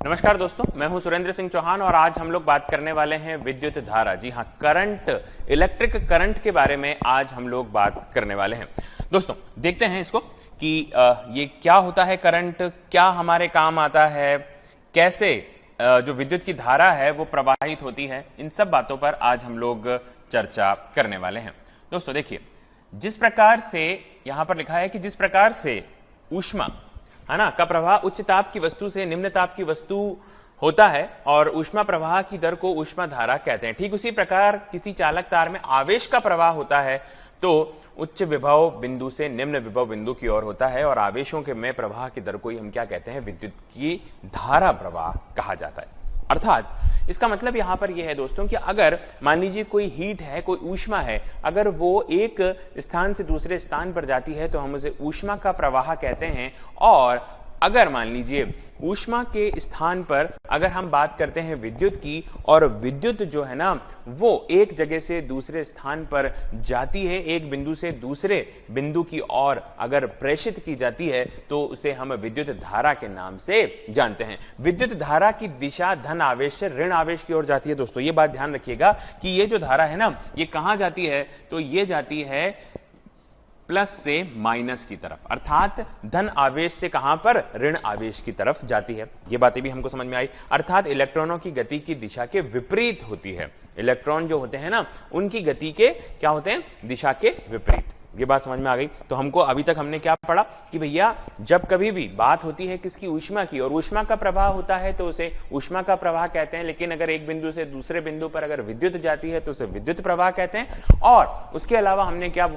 नमस्कार दोस्तों, मैं हूं सुरेंद्र सिंह चौहान और आज हम लोग बात करने वाले हैं विद्युत धारा। जी हां, करंट, इलेक्ट्रिक करंट के बारे में आज हम लोग बात करने वाले हैं। दोस्तों देखते हैं इसको कि ये क्या होता है करंट, क्या हमारे काम आता है, कैसे जो विद्युत की धारा है वो प्रवाहित होती है, इन सब बातों पर आज हम लोग चर्चा करने वाले हैं। दोस्तों देखिए, जिस प्रकार से यहां पर लिखा है कि जिस प्रकार से ऊष्मा है ना का प्रवाह उच्च ताप की वस्तु से निम्न ताप की वस्तु होता है और ऊष्मा प्रवाह की दर को ऊष्मा धारा कहते हैं, ठीक उसी प्रकार किसी चालक तार में आवेश का प्रवाह होता है तो उच्च विभव बिंदु से निम्न विभव बिंदु की ओर होता है और आवेशों के में प्रवाह की दर को ही हम क्या कहते हैं, विद्युत की धारा प्रवाह कहा जाता है। अर्थात इसका मतलब यहां पर यह है दोस्तों कि अगर मान लीजिए कोई हीट है, कोई ऊष्मा है, अगर वो एक स्थान से दूसरे स्थान पर जाती है तो हम उसे ऊष्मा का प्रवाह कहते हैं। और अगर मान लीजिए ऊष्मा के स्थान पर अगर हम बात करते हैं विद्युत की, और विद्युत जो है ना वो एक जगह से दूसरे स्थान पर जाती है, एक बिंदु से दूसरे बिंदु की ओर अगर प्रेषित की जाती है तो उसे हम विद्युत धारा के नाम से जानते हैं। विद्युत धारा की दिशा धन आवेश से ऋण आवेश की ओर जाती है। दोस्तों ये बात ध्यान रखिएगा कि ये जो धारा है ना ये कहां जाती है, तो ये जाती है प्लस से माइनस की तरफ, अर्थात धन आवेश से कहां पर, ऋण आवेश की तरफ जाती है। ये बातें भी हमको समझ में आई। अर्थात इलेक्ट्रॉनों की गति की दिशा के विपरीत होती है। इलेक्ट्रॉन जो होते हैं ना उनकी गति के क्या होते हैं, दिशा के विपरीत। ये बात समझ में आ गई। तो हमको अभी तक हमने क्या पढ़ा कि भैया जब कभी भी बात होती है किसकी, ऊष्मा की, और ऊष्मा का प्रवाह होता है तो उसे ऊष्मा का प्रवाह कहते हैं। लेकिन अगर एक बिंदु से दूसरे बिंदु पर अगर विद्युत जाती है तो उसे विद्युत प्रवाह कहते हैं। और उसके अलावा हमने क्या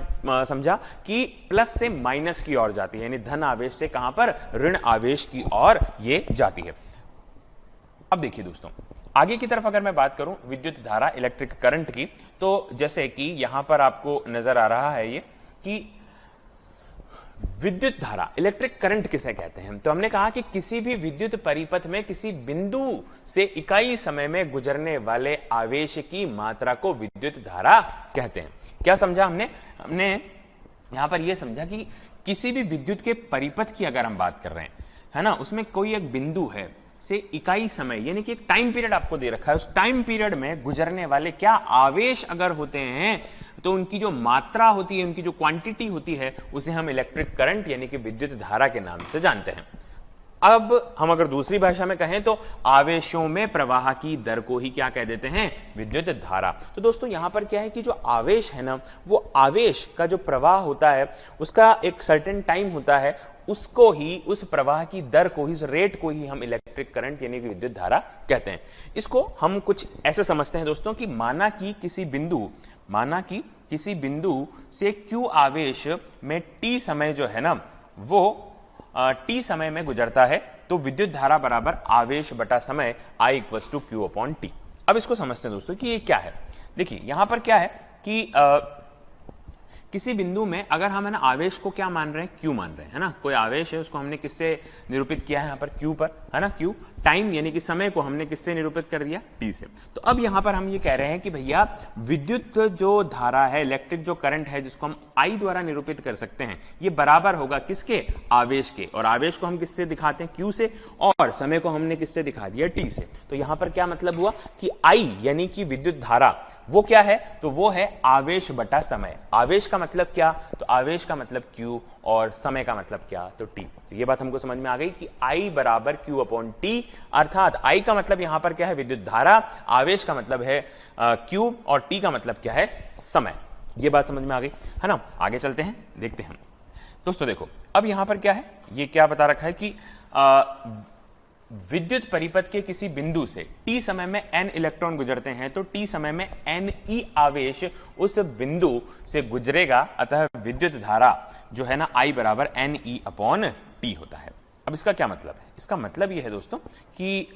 समझा कि प्लस से माइनस की ओर जाती है, यानी धन आवेश से कहां पर, ऋण आवेश की ओर ये जाती है। अब देखिए दोस्तों, आगे की तरफ अगर मैं बात करूं विद्युत धारा, इलेक्ट्रिक करंट की, तो जैसे कि यहां पर आपको नजर आ रहा है ये कि विद्युत धारा, इलेक्ट्रिक करंट किसे कहते हैं, तो हमने कहा कि किसी भी विद्युत परिपथ में किसी बिंदु से इकाई समय में गुजरने वाले आवेश की मात्रा को विद्युत धारा कहते हैं। क्या समझा हमने यहां पर यह समझा कि किसी भी विद्युत के परिपथ की अगर हम बात कर रहे हैं, है ना, उसमें कोई एक बिंदु है से इकाई समय यानी कि एक टाइम पीरियड आपको दे रखा है, उस टाइम पीरियड में गुजरने वाले क्या आवेश अगर होते हैं तो उनकी जो मात्रा होती है, उनकी जो क्वांटिटी होती है, उसे हम इलेक्ट्रिक करंट यानी कि विद्युत धारा के नाम से जानते हैं। अब हम अगर दूसरी भाषा में कहें तो आवेशों में प्रवाह की दर को ही क्या कह देते हैं, विद्युत धारा। तो दोस्तों यहां पर क्या है कि जो आवेश है ना, वो आवेश का जो प्रवाह होता है उसका एक सर्टेन टाइम होता है, उसको ही, उस प्रवाह की दर को ही, उस रेट को ही हम इलेक्ट्रिक करंट यानी कि विद्युत धारा कहते हैं। इसको हम कुछ ऐसे समझते हैं दोस्तों कि माना कि किसी बिंदु से Q आवेश में T समय जो है ना वो T समय में गुजरता है तो विद्युत धारा बराबर आवेश बटा समय I = Q/T। अब इसको समझते हैं दोस्तों कि ये क्या है। देखिए यहां पर क्या है कि किसी बिंदु में अगर हम है ना आवेश को क्या मान रहे हैं, Q मान रहे हैं, है ना, कोई आवेश है उसको हमने किससे निरूपित किया है, यहाँ पर Q पर, है ना, Q टाइम यानी कि समय को हमने किससे निरूपित कर दिया, T से। तो अब यहां पर हम ये कह रहे हैं कि भैया विद्युत जो धारा है, इलेक्ट्रिक जो करंट है जिसको हम I द्वारा निरूपित कर सकते हैं, ये बराबर होगा किसके, आवेश के। और आवेश को हम किससे दिखाते हैं, Q से, और समय को हमने किससे दिखा दिया, T से। तो यहां पर क्या मतलब हुआ कि I यानी कि विद्युत धारा वो क्या है, तो वो है आवेश बटा समय। आवेश का मतलब क्या, तो आवेश का मतलब Q और समय का मतलब क्या, तो T। तो ये बात हमको समझ में आ गई कि I बराबर Q/T, अर्थात I का मतलब यहां पर क्या है, विद्युत धारा, आवेश का मतलब है Q और T का मतलब क्या है, समय। ये बात समझ में आ गई, है ना। आगे चलते हैं, देखते हैं दोस्तों। देखो अब यहां पर क्या है, ये क्या बता रखा है कि विद्युत परिपथ के किसी बिंदु से T समय में N इलेक्ट्रॉन गुजरते हैं तो T समय में Ne आवेश उस बिंदु से गुजरेगा, अतः विद्युत धारा जो है ना I बराबर Ne/T होता है। अब इसका क्या मतलब है, इसका मतलब यह है दोस्तों कि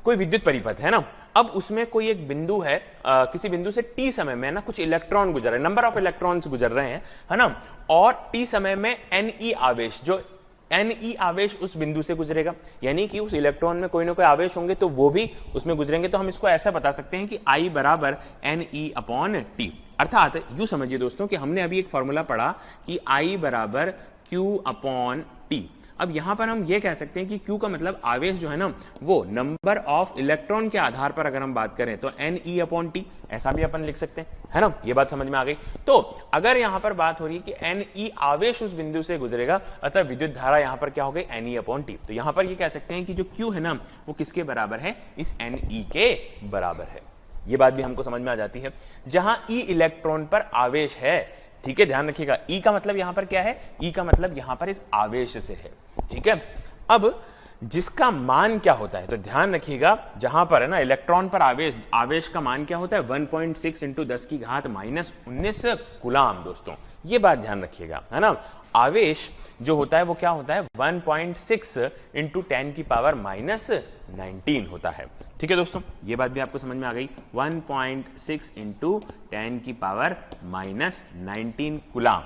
कोई विद्युत परिपथ है ना, अब उसमें कोई एक बिंदु है, किसी बिंदु से T समय में ना कुछ इलेक्ट्रॉन गुजर रहे हैं, नंबर ऑफ इलेक्ट्रॉन्स गुजर रहे हैं, है ना, और T समय में Ne आवेश, जो Ne आवेश उस बिंदु से गुजरेगा, यानी कि उस इलेक्ट्रॉन में कोई ना कोई आवेश होंगे तो वो भी उसमें गुजरेंगे। तो हम इसको ऐसा बता सकते हैं कि I बराबर Ne/T। अर्थात यूं समझिए दोस्तों कि हमने अभी एक फॉर्मूला पढ़ा कि I बराबर Q/T, अब यहां पर हम ये कह सकते हैं कि Q का मतलब आवेश जो है ना वो नंबर ऑफ इलेक्ट्रॉन के आधार पर अगर हम बात करें तो Ne/T, ऐसा भी अपन लिख सकते हैं, है ना। ये बात समझ में आ गई। तो अगर यहां पर बात हो रही है कि Ne आवेश उस बिंदु से गुजरेगा, अतः विद्युत धारा यहां पर क्या हो गई, Ne/T। तो यहां पर ये कह सकते हैं कि जो Q है ना वो किसके बराबर है, इस Ne के बराबर है। ये बात भी हमको समझ में आ जाती है। जहां E इलेक्ट्रॉन पर आवेश है, ठीक है, ध्यान रखिएगा, E का मतलब यहां पर क्या है, E का मतलब यहां पर इस आवेश से है, ठीक है। अब जिसका मान क्या होता है, तो ध्यान रखिएगा, जहां पर है ना इलेक्ट्रॉन पर आवेश का मान क्या होता है, 1.6 × 10⁻⁻19 कूलाम। दोस्तों ये बात ध्यान रखिएगा, है ना। आवेश जो होता है वो क्या होता है, 1.6 × 10⁻⁻19 होता है, ठीक है दोस्तों। ये बात भी आपको समझ में आ गई, 1.6 × 10⁻⁻19 कूलाम,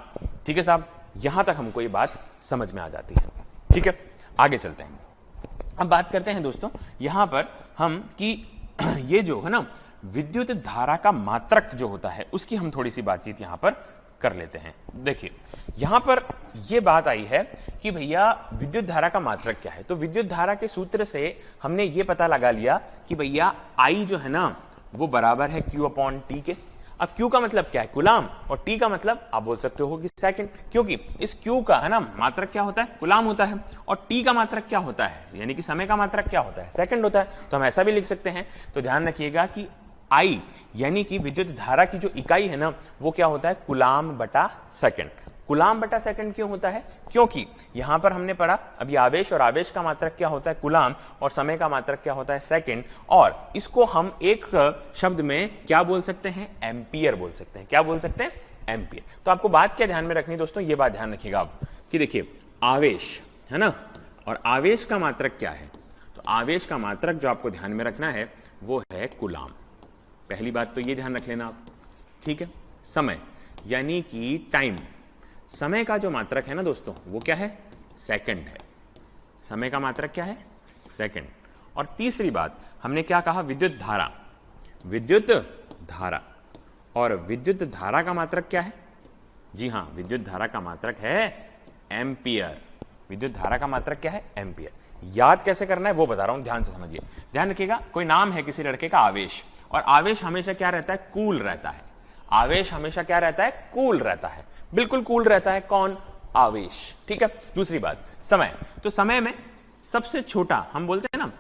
ठीक है साहब। यहां तक हमको ये बात समझ में आ जाती है, ठीक है। आगे चलते हैं, अब बात करते हैं दोस्तों यहां पर हम कि ये जो है ना विद्युत धारा का मात्रक जो होता है उसकी हम थोड़ी सी बातचीत यहां पर कर लेते हैं। देखिए यहां पर यह बात आई है कि भैया विद्युत धारा का मात्रक क्या है। तो विद्युत धारा के सूत्र से हमने ये पता लगा लिया कि भैया I जो है ना वो बराबर है Q/T के। अब Q का मतलब क्या है, कूलाम, और T का मतलब आप बोल सकते हो कि सेकंड, क्योंकि इस Q का है ना मात्रक क्या होता है, कूलाम होता है, और T का मात्रक क्या होता है, यानी कि समय का मात्रक क्या होता है, सेकंड होता है। तो हम ऐसा भी लिख सकते हैं। तो ध्यान रखिएगा कि I यानी कि विद्युत धारा की जो इकाई है ना वो क्या होता है, कूलाम/सेकंड। कूलाम/सेकंड क्यों होता है, क्योंकि यहां पर हमने पढ़ा अभी आवेश, और आवेश का मात्रक क्या होता है, कूलाम, और समय का मात्रक क्या होता है, सेकंड, और इसको हम एक शब्द में क्या बोल सकते हैं, एम्पियर बोल सकते हैं। क्या बोल सकते हैं, एम्पियर। तो आपको बात क्या ध्यान में रखनी दोस्तों, ये बात ध्यान रखिएगा आप कि देखिए आवेश है ना, और आवेश का मात्रक क्या है, तो आवेश का मात्रक जो आपको ध्यान में रखना है वो है कूलाम। पहली बात तो ये ध्यान रख लेना आप, ठीक है। समय यानी कि टाइम, समय का जो मात्रक है ना दोस्तों वो क्या है, सेकंड है। समय का मात्रक क्या है, सेकंड। और तीसरी बात हमने क्या कहा, विद्युत धारा, विद्युत धारा, और विद्युत धारा का मात्रक क्या है, जी हां विद्युत धारा का मात्रक है एम्पियर। विद्युत धारा का मात्रक क्या है, एम्पियर। याद कैसे करना है वो बता रहा हूं, ध्यान से समझिए। ध्यान रखिएगा, कोई नाम है किसी लड़के का आवेश, और आवेश हमेशा क्या रहता है, कूल रहता है। आवेश हमेशा क्या रहता है, कूल रहता है, बिल्कुल कूल रहता है। कौन, आवेश, ठीक है। दूसरी बात समय, तो समय में सबसे छोटा हम बोलते हैं ना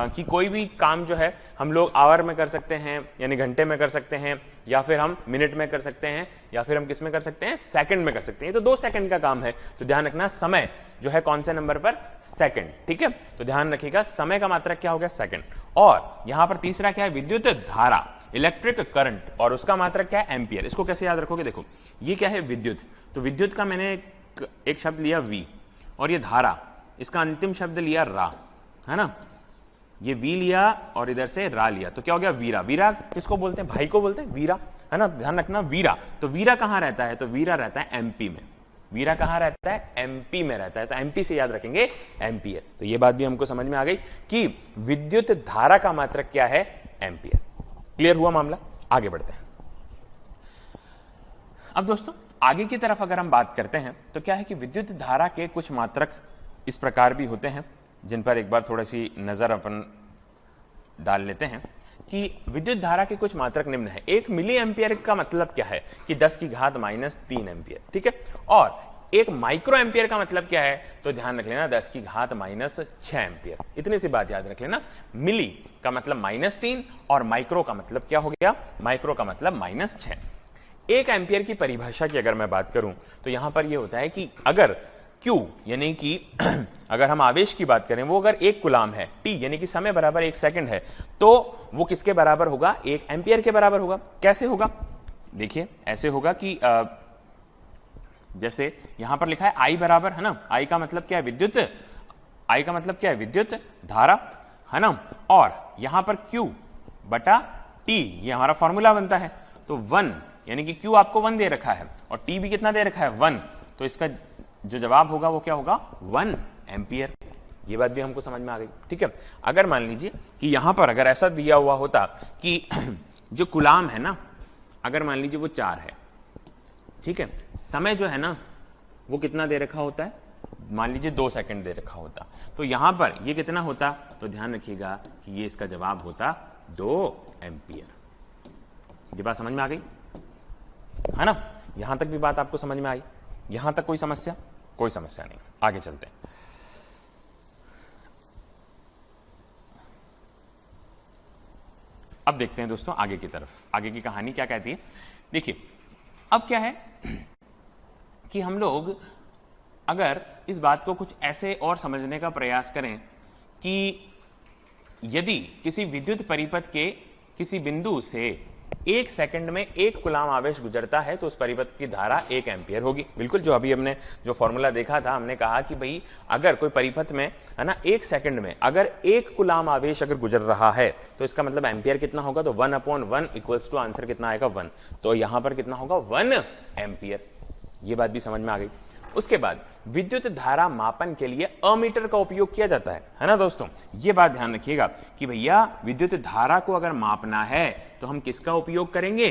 कि कोई भी काम जो है हम लोग आवर में कर सकते हैं, यानी घंटे में कर सकते हैं, या फिर हम मिनट में कर सकते हैं, या फिर हम किस में कर सकते हैं, सेकंड में कर सकते हैं। ये तो 2 सेकंड का काम है। तो ध्यान रखना समय जो है कौन से नंबर पर, सेकंड, ठीक है। तो ध्यान रखिएगा समय का मात्रक क्या हो गया, सेकंड। और यहां पर तीसरा क्या है, विद्युत धारा, इलेक्ट्रिक करंट, और उसका मात्रक क्या है, एम्पियर। इसको कैसे याद रखोगे, देखो ये क्या है, विद्युत, तो विद्युत का मैंने एक शब्द लिया V, और ये धारा, इसका अंतिम शब्द लिया रा, है ना, ये V लिया और इधर से रा लिया, तो क्या हो गया, वीरा। वीरा किसको बोलते हैं, भाई को बोलते हैं वीरा, है ना। ध्यान रखना वीरा, तो वीरा कहां रहता है, तो वीरा रहता है MP में। वीरा कहां रहता है, MP में रहता है, तो MP से याद रखेंगे एम्पियर। तो ये बात भी हमको समझ में आ गई कि विद्युत धारा का मात्रक क्या है, एम्पियर। क्लियर हुआ मामला, आगे बढ़ते हैं। अब दोस्तों आगे की तरफ अगर हम बात करते हैं तो क्या है कि विद्युत धारा के कुछ मात्रक इस प्रकार भी होते हैं, जिन पर एक बार थोड़ी सी नजर अपन डाल लेते हैं कि विद्युत धारा के कुछ मात्रक निम्न है। 1 मिली एम्पियर का मतलब क्या है कि 10⁻³ एम्पियर, ठीक है। और 1 माइक्रो एम्पियर का मतलब क्या है, तो ध्यान रख लेना 10⁻6 एम्पियर। इतनी सी बात याद रख लेना। मिली का मतलब -3, और माइक्रो का मतलब क्या हो गया, माइक्रो का मतलब -6। 1 एम्पियर की परिभाषा की अगर मैं बात करूं तो यहां पर यह होता है कि अगर Q यानी कि अगर हम आवेश की बात करें वो अगर 1 कूलाम है, T यानी कि समय बराबर 1 सेकंड है, तो वो किसके बराबर होगा, 1 एम्पियर के बराबर होगा। कैसे होगा, देखिए ऐसे होगा कि जैसे यहां पर लिखा है I बराबर, है ना, I का मतलब क्या है, विद्युत, I का मतलब क्या है, विद्युत धारा, है ना। और यहां पर Q/T ये हमारा फॉर्मूला बनता है। तो 1 यानी कि Q आपको 1 दे रखा है और T भी कितना दे रखा है, 1, तो इसका जो जवाब होगा वो क्या होगा, 1 एम्पियर। ये बात भी हमको समझ में आ गई, ठीक है। अगर मान लीजिए कि यहां पर अगर ऐसा दिया हुआ होता कि जो कूलाम है ना, अगर मान लीजिए वो 4 है, ठीक है, समय जो है ना वो कितना दे रखा होता है, मान लीजिए 2 सेकंड दे रखा होता, तो यहां पर ये कितना होता, तो ध्यान रखिएगा कि ये इसका जवाब होता 2 एम्पियर। ये बात समझ में आ गई है ना? यहां तक भी बात आपको समझ में आई? यहां तक कोई समस्या? कोई समस्या नहीं। आगे चलते हैं। अब देखते हैं दोस्तों आगे की तरफ, आगे की कहानी क्या कहती है। देखिए अब क्या है कि हम लोग अगर इस बात को कुछ ऐसे और समझने का प्रयास करें कि यदि किसी विद्युत परिपथ के किसी बिंदु से 1 सेकंड में 1 कूलाम आवेश गुजरता है तो उस परिपथ की धारा 1 एम्पियर होगी। बिल्कुल जो अभी हमने जो फॉर्मूला देखा था, हमने कहा कि भाई अगर कोई परिपथ में है ना 1 सेकंड में अगर 1 कूलाम आवेश अगर गुजर रहा है तो इसका मतलब एम्पियर कितना होगा, तो 1/1 इक्वल्स टू आंसर कितना आएगा 1। तो यहां पर कितना होगा 1 एम्पियर। ये बात भी समझ में आ गई। उसके बाद विद्युत धारा मापन के लिए अमीटर का उपयोग किया जाता है ना दोस्तों? ये बात ध्यान रखिएगा कि भैया विद्युत धारा को अगर मापना है तो हम किसका उपयोग करेंगे,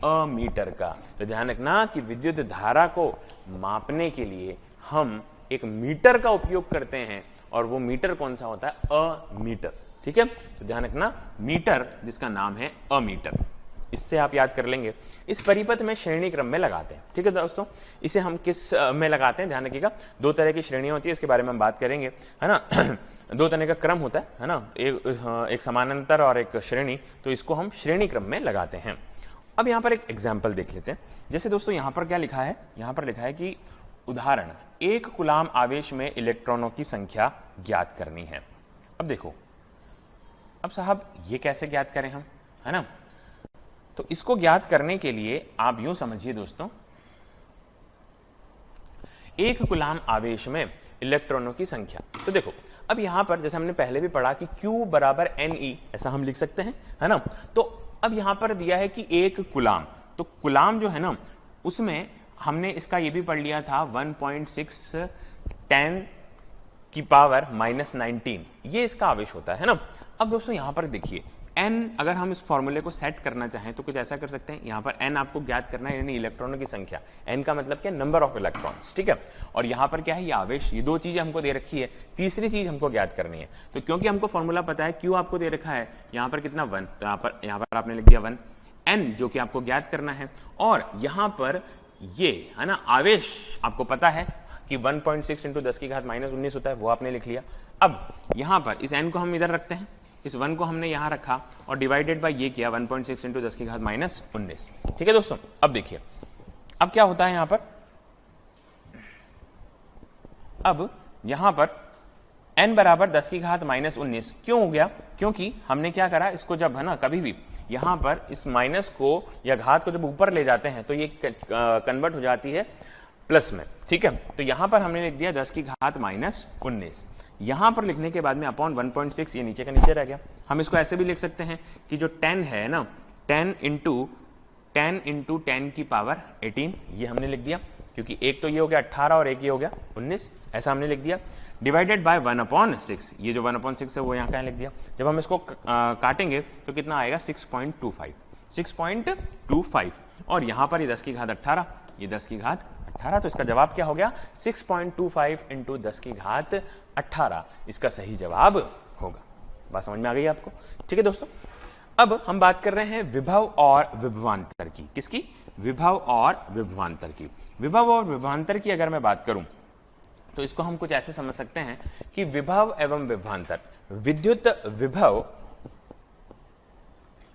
अमीटर का। तो ध्यान रखना कि विद्युत धारा को मापने के लिए हम एक मीटर का उपयोग करते हैं, और वो मीटर कौन सा होता है, अमीटर। ठीक है, तो ध्यान रखना मीटर जिसका नाम है अमीटर, इससे आप याद कर लेंगे। इस परिपथ में श्रेणी क्रम में लगाते हैं। ठीक है दोस्तों, इसे हम किस में लगाते हैं, ध्यान रखिएगा। 2 तरह की श्रेणियां होती है, इसके बारे में हम बात करेंगे, है ना। 2 तरह का क्रम होता है ना, एक समानांतर और एक श्रेणी। तो इसको हम श्रेणी क्रम में लगाते हैं। अब यहां पर एक एग्जाम्पल देख लेते हैं। जैसे दोस्तों यहां पर क्या लिखा है, यहां पर लिखा है कि उदाहरण 1 कूलाम आवेश में इलेक्ट्रॉनों की संख्या ज्ञात करनी है। अब देखो, अब साहब ये कैसे ज्ञात करें हम, है ना। तो इसको ज्ञात करने के लिए आप यूं समझिए दोस्तों, 1 कूलाम आवेश में इलेक्ट्रॉनों की संख्या। तो देखो अब यहां पर जैसे हमने पहले भी पढ़ा कि Q बराबर Ne, ऐसा हम लिख सकते हैं, है ना। तो अब यहां पर दिया है कि 1 कूलाम, तो कूलाम जो है ना उसमें हमने इसका ये भी पढ़ लिया था 1.6 10 की पावर -19, ये इसका आवेश होता है ना। अब दोस्तों यहां पर देखिए n, अगर हम इस फॉर्मूले को सेट करना चाहें तो कुछ ऐसा कर सकते हैं। यहां पर n आपको ज्ञात करना है, यानी इलेक्ट्रॉनों की संख्या। n का मतलब क्या, नंबर ऑफ इलेक्ट्रॉन्स। ठीक है, और यहां पर क्या है, ये आवेश। ये 2 चीजें हमको दे रखी है, तीसरी चीज हमको ज्ञात करनी है। तो क्योंकि हमको फॉर्मूला पता है, Q आपको दे रखा है यहां पर कितना 1, तो यहां पर आपने लिख दिया 1, n जो कि आपको ज्ञात करना है, और यहां पर ये है ना आवेश आपको पता है कि 1.6 × 10 की घात -19 होता है, वो आपने लिख लिया। अब यहां पर इस n को हम इधर रखते हैं, इस 1 को हमने यहां रखा और डिवाइडेड बाय ये किया 1.6 × 10 की घात -19। ठीक है दोस्तों, अब देखिए अब क्या होता है यहां पर, अब यहां पर n बराबर 10 की घात -19 क्यों हो गया, क्योंकि हमने क्या करा, इसको जब है ना कभी भी यहां पर इस माइनस को या घात को जब ऊपर ले जाते हैं तो ये कन्वर्ट हो जाती है प्लस में। ठीक है, तो यहां पर हमने लिख दिया 10 की घात -19। यहां पर लिखने के बाद में अपॉन 1.6, ये नीचे का नीचे रह गया। हम इसको ऐसे भी लिख सकते हैं कि जो 10 है ना, 10 × 10 की पावर 18, ये हमने लिख दिया, क्योंकि एक तो ये हो गया 18 और एक ये हो गया 19, ऐसा हमने लिख दिया। डिवाइडेड बाय 1/6, ये जो 1/6 है वो यहाँ कहाँ लिख दिया। जब हम इसको काटेंगे तो कितना आएगा 6.25, और यहाँ पर ये 10 की घात 18, ये 10 की घात 18, तो इसका जवाब क्या हो गया 6.25 × 10 की घात 18 इसका सही जवाब होगा। बात समझ में आ गई आपको? ठीक है दोस्तों, अब हम बात कर रहे हैं विभव और विभवांतर की। किसकी? विभव और विभवांतर की। विभव और विभवांतर की अगर मैं बात करूं तो इसको हम कुछ ऐसे समझ सकते हैं कि विभव एवं विभवांतर,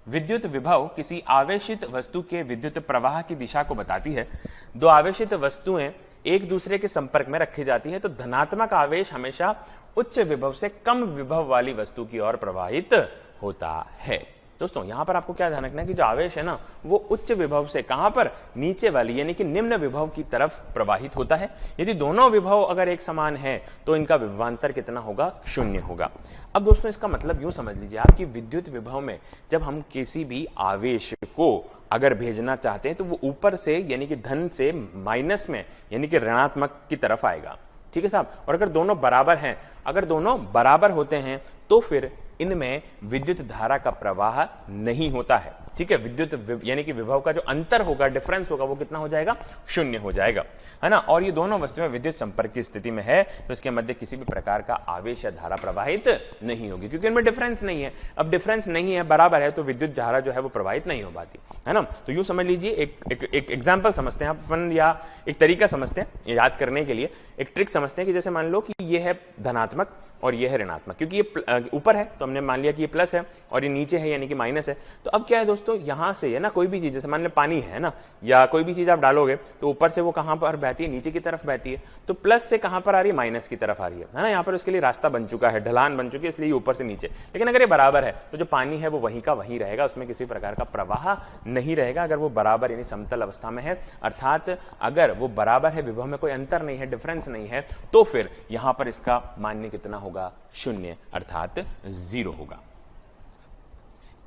विद्युत विभव किसी आवेशित वस्तु के विद्युत प्रवाह की दिशा को बताती है। 2 आवेशित वस्तुएं एक दूसरे के संपर्क में रखी जाती है तो धनात्मक आवेश हमेशा उच्च विभव से कम विभव वाली वस्तु की ओर प्रवाहित होता है। दोस्तों यहां पर आपको क्या ध्यान रखना है कि जो आवेश है ना वो उच्च विभव से कहां पर, नीचे वाली यानी कि निम्न विभव की तरफ प्रवाहित होता है। यदि दोनों विभव अगर एक समान है तो इनका विभवांतर कितना होगा, 0 होगा। अब दोस्तों इसका मतलब यूं समझ लीजिए आप कि विद्युत विभव में जब हम किसी भी आवेश को अगर भेजना चाहते हैं तो वो ऊपर से यानी कि धन से माइनस में यानी कि ऋणात्मक की तरफ आएगा। ठीक है साहब, और अगर दोनों बराबर हैं, अगर दोनों बराबर होते हैं तो फिर इनमें विद्युत धारा का प्रवाह नहीं होता है। ठीक है, विद्युत यानी कि विभव का जो अंतर होगा, डिफरेंस होगा, वो कितना हो जाएगा? शून्य हो जाएगा, है ना। और ये दोनों वस्तुएं विद्युत संपर्क की स्थिति में है तो इसके मध्य किसी भी प्रकार का आवेश या धारा प्रवाहित नहीं होगी, क्योंकि इनमें डिफरेंस नहीं है। अब डिफरेंस नहीं है, बराबर है, तो विद्युत धारा जो है वो प्रवाहित नहीं हो पाती, है ना। तो यूं समझ लीजिए, एक एग्जाम्पल समझते हैं अपन, या एक तरीका समझते हैं याद करने के लिए, एक ट्रिक समझते हैं कि जैसे मान लो कि ये है धनात्मक और ये है ऋणात्मक, क्योंकि ये ऊपर है तो हमने मान लिया कि ये प्लस है और ये नीचे है यानी कि माइनस है। तो अब क्या है दोस्तों, यहां से है ना, कोई भी चीज, जैसे मान लो पानी है ना, या कोई भी चीज आप डालोगे तो ऊपर से वो कहां पर बहती है? नीचे की तरफ बहती है। तो प्लस से कहां पर आ रही है? माइनस की तरफ आ रही है ना। यहाँ पर उसके लिए रास्ता बन चुका है, ढलान बन चुकी है, इसलिए ऊपर से नीचे। लेकिन अगर ये बराबर है तो जो पानी है वो वहीं का वहीं रहेगा, उसमें किसी प्रकार का प्रवाह नहीं रहेगा अगर वो बराबर यानी समतल अवस्था में है। अर्थात अगर वो बराबर है, विभव में कोई अंतर नहीं है, डिफरेंस नहीं है, तो फिर यहां पर इसका मान्य कितना होगा? शून्य, अर्थात 0 होगा।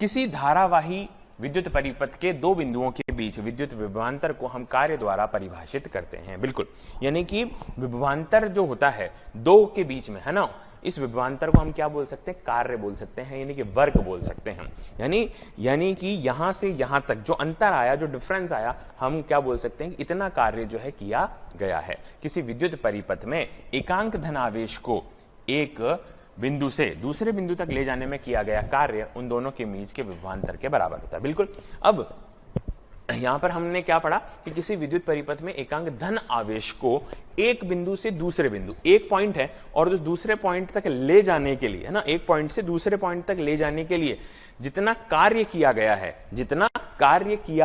किसी धारावाही विद्युत परिपथ के दो बिंदुओं के बीच विद्युत विभवांतर को हम कार्य द्वारा परिभाषित करते हैं। बिल्कुल, यानी कि विभवांतर जो होता है दो के बीच में, है ना, इस विभवांतर को हम क्या बोल सकते हैं? कार्य बोल सकते हैं, यानी कि वर्क बोल सकते हैं। यानी कि यहां से यहां तक जो अंतर आया, जो डिफरेंस आया, हम क्या बोल सकते हैं? इतना कार्य जो है किया गया है। किसी विद्युत परिपथ में एकांक धन आवेश को एक बिंदु से दूसरे बिंदु तक ले जाने में किया गया कार्य उन दोनों के बीच के विभवांतर के बराबर होता है। बिल्कुल। अब यहां पर हमने क्या पढ़ा कि किसी विद्युत परिपथ में एकांक धन आवेश को एक बिंदु से दूसरे बिंदु, एक पॉइंट है और उस दूसरे पॉइंट तक ले जाने के लिए, है ना, एक पॉइंट से दूसरे पॉइंट तक ले जाने के लिए जितना कार्य किया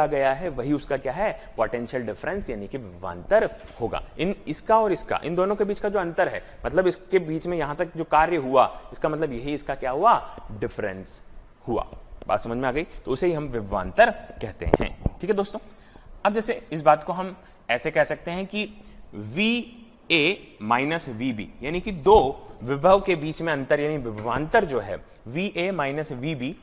गया है, वही उसका क्या है? पोटेंशियल डिफरेंस यानी कि विभवांतर होगा। इसका और इसका, इन दोनों के बीच का जो अंतर है, मतलब इसके बीच में यहां तक जो कार्य हुआ, इसका मतलब यही इसका क्या हुआ? डिफरेंस हुआ। बात समझ में आ गई? तो उसे ही हम विभवांतर कहते हैं। ठीक है दोस्तों। अब जैसे इस बात को हम ऐसे कह सकते हैं कि VA माइनस VB, यानी कि दो विभव के बीच में अंतर यानी विभवांतर जो है VA माइनस VB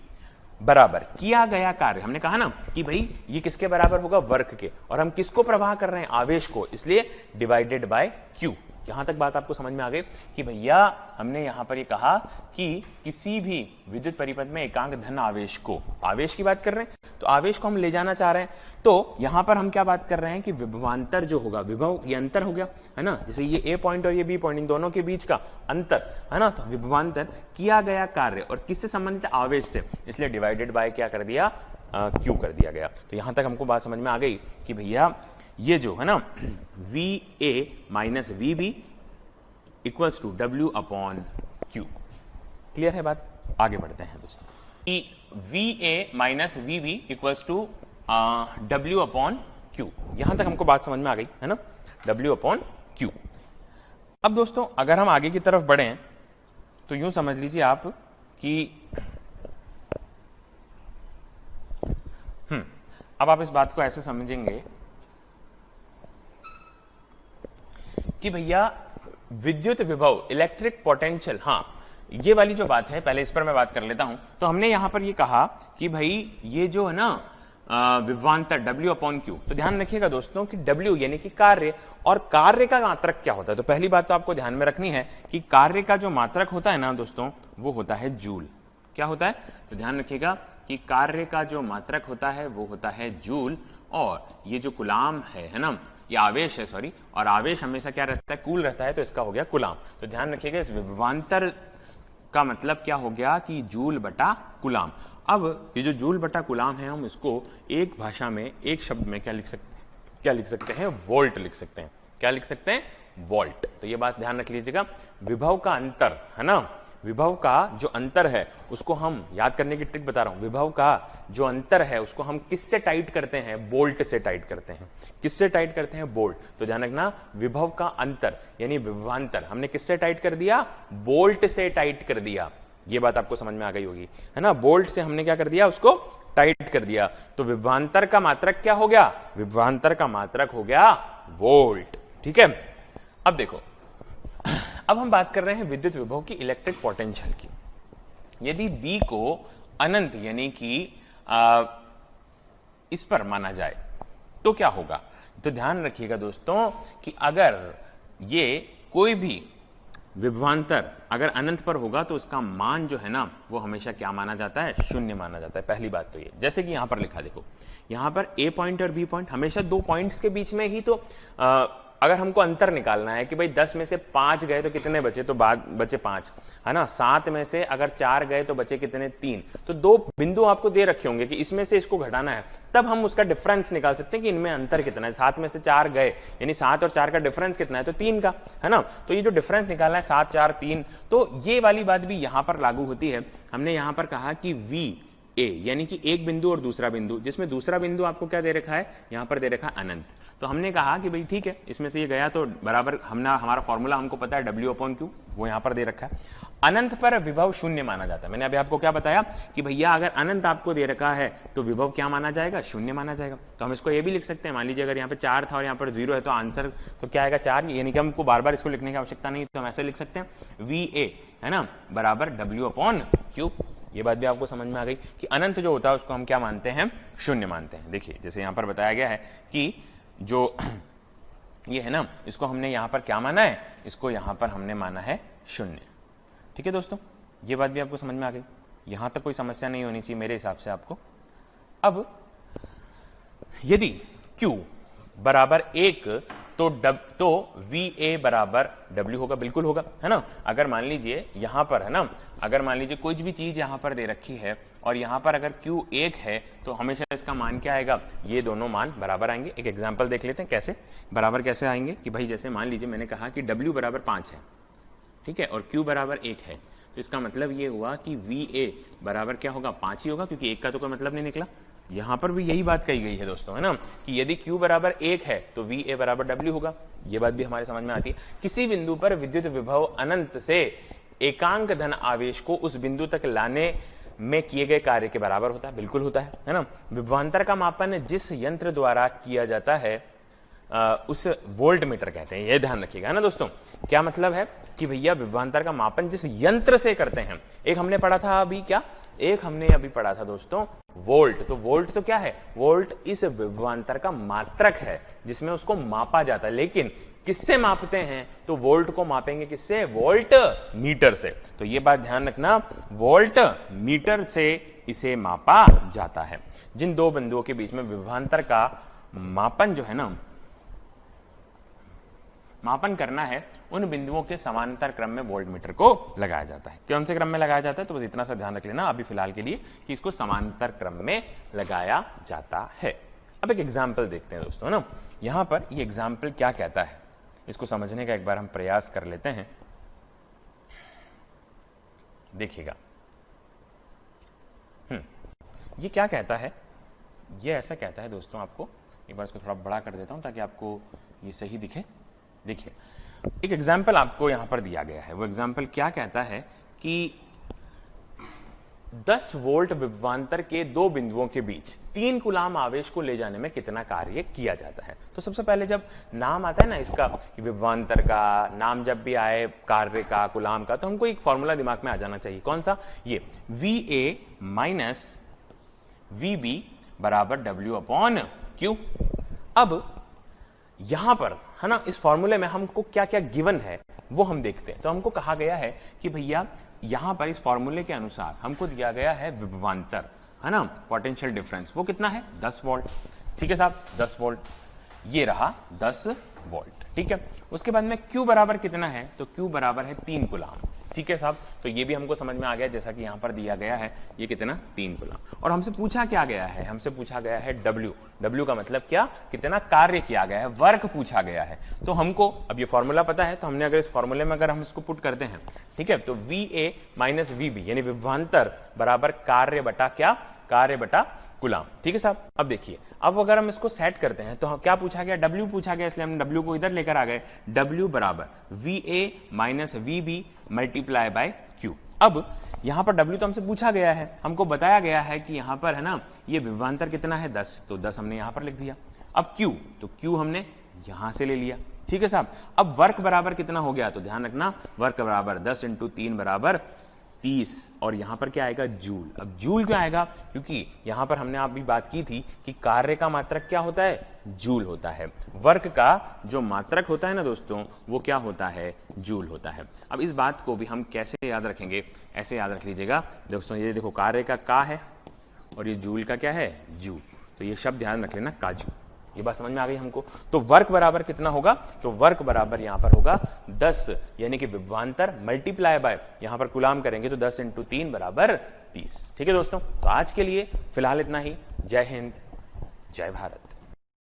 बराबर किया गया कार्य। हमने कहा ना कि भाई ये किसके बराबर होगा? वर्क के। और हम किसको प्रवाह कर रहे हैं? आवेश को, इसलिए डिवाइडेड बाय Q। यहां तक बात आपको समझ में आ गई कि भैया हमने यहां पर ये कहा कि किसी भी विद्युत परिपथ में एकांक धन आवेश को, आवेश की बात कर रहे हैं, तो आवेश को हम ले जाना चाह रहे हैं, तो यहां पर हम क्या बात कर रहे हैं कि विभवांतर जो होगा, विभव ये अंतर हो गया, है ना, जैसे ये A पॉइंट और ये B पॉइंट, इन दोनों के बीच का अंतर, है ना, तो विभवांतर किया गया कार्य और किससे संबंधित? आवेश से, इसलिए डिवाइडेड बाय क्या कर दिया? Q कर दिया गया। तो यहां तक हमको बात समझ में आ गई कि भैया ये जो है ना VA minus VB equals to W upon Q। Clear है बात? आगे बढ़ते हैं दोस्तों। VA minus VB equals to W upon Q। यहां तक हमको बात समझ में आ गई, है ना, W अपॉन Q। अब दोस्तों अगर हम आगे की तरफ बढ़े तो यूं समझ लीजिए आप कि अब आप इस बात को ऐसे समझेंगे कि भैया विद्युत विभव, इलेक्ट्रिक पोटेंशियल, हाँ, ये वाली जो बात है, पहले इस पर मैं बात कर लेता हूं। तो हमने यहां पर ये कहा कि भाई ये जो है ना विभवांतर W अपॉन Q, तो ध्यान रखिएगा दोस्तों कि W यानी कि कार्य, और कार्य का मात्रक क्या होता है? तो पहली बात तो आपको ध्यान में रखनी है कि कार्य का जो मात्रक होता है ना दोस्तों, वो होता है जूल। क्या होता है? तो ध्यान रखिएगा कि कार्य का जो मात्रक होता है वो होता है जूल, और ये जो कुलाम है ना, ये आवेश है, सॉरी, और आवेश हमेशा क्या रहता है? कूल रहता है, तो इसका हो गया कुलाम। तो ध्यान रखिएगा इस विभवांतर का मतलब क्या हो गया कि जूल बटा कुलाम। अब ये जो जूल बटा कुलाम है, हम इसको एक भाषा में, एक शब्द में क्या लिख सकते हैं? वोल्ट लिख सकते हैं। क्या लिख सकते हैं? वोल्ट। तो ये बात ध्यान रख लीजिएगा, विभव का अंतर, है ना, विभव का जो अंतर है उसको हम याद करने की ट्रिक बता रहा हूं। विभव का जो अंतर है उसको हम किससे टाइट करते हैं? बोल्ट से टाइट करते हैं। किससे टाइट करते हैं? बोल्ट। तो ध्यान रखना, विभव का अंतर यानी विभवांतर हमने किससे टाइट कर दिया? बोल्ट से टाइट कर दिया। ये बात आपको समझ में आ गई होगी, है ना, बोल्ट से हमने क्या कर दिया? उसको टाइट कर दिया। तो विभवांतर का मात्रक क्या हो गया? विभवांतर का मात्रक हो गया वोल्ट। ठीक है। अब देखो, अब हम बात कर रहे हैं विद्युत विभव की, इलेक्ट्रिक पोटेंशियल की। यदि B को अनंत यानी कि इस पर माना जाए तो क्या होगा? तो ध्यान रखिएगा दोस्तों कि अगर ये कोई भी विभवांतर अगर अनंत पर होगा तो उसका मान जो है ना वो हमेशा क्या माना जाता है, शून्य माना जाता है। पहली बात तो ये, जैसे कि यहां पर लिखा, देखो यहां पर ए पॉइंट और बी पॉइंट, हमेशा दो पॉइंट्स के बीच में ही तो अगर हमको अंतर निकालना है कि भाई 10 में से 5 गए तो कितने बचे, तो बाद बचे 5, है ना। 7 में से अगर 4 गए तो बचे कितने, 3। तो दो बिंदु आपको दे रखे होंगे कि इसमें से इसको घटाना है, तब हम उसका डिफरेंस निकाल सकते हैं कि इनमें अंतर कितना है। 7 में से 4 गए, यानी 7 और 4 का डिफरेंस कितना है, तो 3 का, है ना। तो ये जो डिफरेंस निकालना है 7, 4, 3, तो ये वाली बात भी यहां पर लागू होती है। हमने यहां पर कहा कि वी ए यानी कि एक बिंदु और दूसरा बिंदु, जिसमें दूसरा बिंदु आपको क्या दे रखा है, यहां पर दे रखा है अनंत। तो हमने कहा कि भाई ठीक है, इसमें से ये गया तो बराबर, हमारा फॉर्मूला हमको पता है W/Q, वो यहां पर दे रखा है। अनंत पर विभव शून्य माना जाता है। मैंने अभी आपको क्या बताया कि भैया अगर अनंत आपको दे रखा है तो विभव क्या माना जाएगा, शून्य माना जाएगा। तो हम इसको ये भी लिख सकते हैं, मान लीजिए अगर यहाँ पे 4 था और यहाँ पर 0 है तो आंसर तो क्या आएगा, 4। यानी कि हमको बार बार इसको लिखने की आवश्यकता नहीं, तो हम ऐसे लिख सकते हैं VA, है ना, बराबर W/Q। ये बात भी आपको समझ में आ गई कि अनंत जो होता है उसको हम क्या मानते हैं, शून्य मानते हैं। देखिए जैसे यहां पर बताया गया है कि जो ये है ना, इसको हमने यहां पर क्या माना है, इसको यहां पर हमने माना है शून्य। ठीक है दोस्तों, ये बात भी आपको समझ में आ गई, यहां तक कोई समस्या नहीं होनी चाहिए मेरे हिसाब से आपको। अब यदि Q बराबर 1 तो VA बराबर W होगा, बिल्कुल होगा, है ना। अगर मान लीजिए यहां पर, है ना, अगर मान लीजिए कोई भी चीज यहां पर दे रखी है और यहां पर अगर Q 1 है तो हमेशा इसका मान क्या आएगा, ये दोनों मान बराबर आएंगे। एक एग्जांपल देख लेते हैं कैसे बराबर कैसे आएंगे, कि भाई जैसे मान लीजिए मैंने कहा कि W बराबर 5 है, ठीक है, और Q बराबर 1 है, तो इसका मतलब ये हुआ कि VA बराबर क्या होगा, 5 ही होगा, क्योंकि 1 का तो कोई मतलब नहीं निकला। यहां पर भी यही बात कही गई है दोस्तों, है ना, कि यदि Q बराबर 1 है तो VA बराबर W होगा। ये बात भी हमारे समझ में आती है। किसी बिंदु पर विद्युत विभव अनंत से एकांक धन आवेश को उस बिंदु तक लाने में किए गए कार्य के बराबर होता है, बिल्कुल होता है ना। विभवांतर का मापन जिस यंत्र द्वारा किया जाता है उस वोल्ट मीटर कहते हैं, ये ध्यान रखिएगा, है ना दोस्तों। क्या मतलब है कि भैया विभवांतर का मापन जिस यंत्र से करते हैं, एक हमने पढ़ा था अभी क्या, एक हमने अभी पढ़ा था दोस्तों वोल्ट। तो वोल्ट तो क्या है, वोल्ट इस विभवांतर का मात्रक है जिसमें उसको मापा जाता है। लेकिन किससे मापते हैं, तो वोल्ट को मापेंगे किससे, वोल्ट मीटर से। तो ये बात ध्यान रखना, वोल्ट मीटर से इसे मापा जाता है। जिन दो बिंदुओं के बीच में विभवांतर का मापन जो है ना, मापन करना है, उन बिंदुओं के समांतर क्रम में वोल्ट मीटर को लगाया जाता है। कौन से क्रम में लगाया जाता है, तो बस इतना सा ध्यान रख लेना अभी फिलहाल के लिए कि इसको समांतर क्रम में लगाया जाता है। अब एक एग्जाम्पल देखते हैं दोस्तों, ना यहां पर ये एग्जाम्पल क्या कहता है, इसको समझने का एक बार हम प्रयास कर लेते हैं। देखिएगा ये क्या कहता है, ये ऐसा कहता है दोस्तों, आपको एक बार इसको थोड़ा बड़ा कर देता हूं ताकि आपको ये सही दिखे। देखिए एक एग्जाम्पल आपको यहां पर दिया गया है, वो एग्जाम्पल क्या कहता है कि 10 वोल्ट विभवांतर के दो बिंदुओं के बीच 3 कूलाम आवेश को ले जाने में कितना कार्य किया जाता है। तो सबसे पहले जब नाम आता है ना इसका, विभवांतर का नाम जब भी आए, कार्य का, कूलाम का, तो हमको एक फॉर्मूला दिमाग में आ जाना चाहिए। कौन सा, ये VA माइनस VB बराबर W/Q। अब यहां पर, है ना, इस फॉर्मूले में हमको क्या क्या गिवन है वो हम देखते हैं। तो हमको कहा गया है कि भैया यहां पर इस फॉर्मूले के अनुसार हमको दिया गया है विभवांतर, है ना, पोटेंशियल डिफरेंस, वो कितना है, 10 वोल्ट। ठीक है साहब, 10 वोल्ट, ये रहा 10 वोल्ट। ठीक है, उसके बाद में Q बराबर कितना है, तो Q बराबर है 3 कूलाम। ठीक है साहब, तो ये भी हमको समझ में आ गया, जैसा कि यहां पर दिया गया है, ये कितना, 3 कूलाम। और हमसे पूछा क्या गया है, हमसे पूछा गया है W। W का मतलब क्या, कितना कार्य किया गया है, वर्क पूछा गया है। तो हमको अब ये फॉर्मूला पता है, तो हमने अगर इस फॉर्मूले में अगर हम इसको पुट करते हैं, ठीक है, तो VA माइनस VB यानी विभवांतर बराबर कार्य बटा क्या, कार्य बटा कूलाम। ठीक है साहब, अब देखिए, अब अगर हम इसको सेट करते हैं तो क्या पूछा गया, W पूछा गया, इसलिए हम W को इधर लेकर आ गए। W बराबर VA minus VB multiply by Q। अब यहां पर W तो हमसे पूछा गया है, हमको बताया गया है कि यहां पर, है ना, ये विभवांतर कितना है, 10, तो 10 हमने यहां पर लिख दिया। अब Q, तो Q हमने यहां से ले लिया। ठीक है साहब, अब वर्क बराबर कितना हो गया, तो ध्यान रखना, वर्क बराबर 10 × 3 बराबर 30 और यहां पर क्या आएगा जूल। अब जूल क्यों आएगा, क्योंकि यहां पर हमने अभी बात की थी कि कार्य का मात्रक क्या होता है, जूल होता है। वर्क का जो मात्रक होता है ना दोस्तों, वो क्या होता है, जूल होता है। अब इस बात को भी हम कैसे याद रखेंगे, ऐसे याद रख लीजिएगा दोस्तों, ये देखो कार्य का है और ये जूल का क्या है, जू। तो ये शब्द ध्यान रख लेना, काजू। ये बात समझ में आ गई हमको। तो वर्क बराबर कितना होगा, तो वर्क बराबर यहां पर होगा 10, यानी कि विभवांतर मल्टीप्लाई बाय, यहां पर कुलाम करेंगे तो 10 × 3 बराबर 30। ठीक है दोस्तों, तो आज के लिए फिलहाल इतना ही। जय हिंद, जय भारत।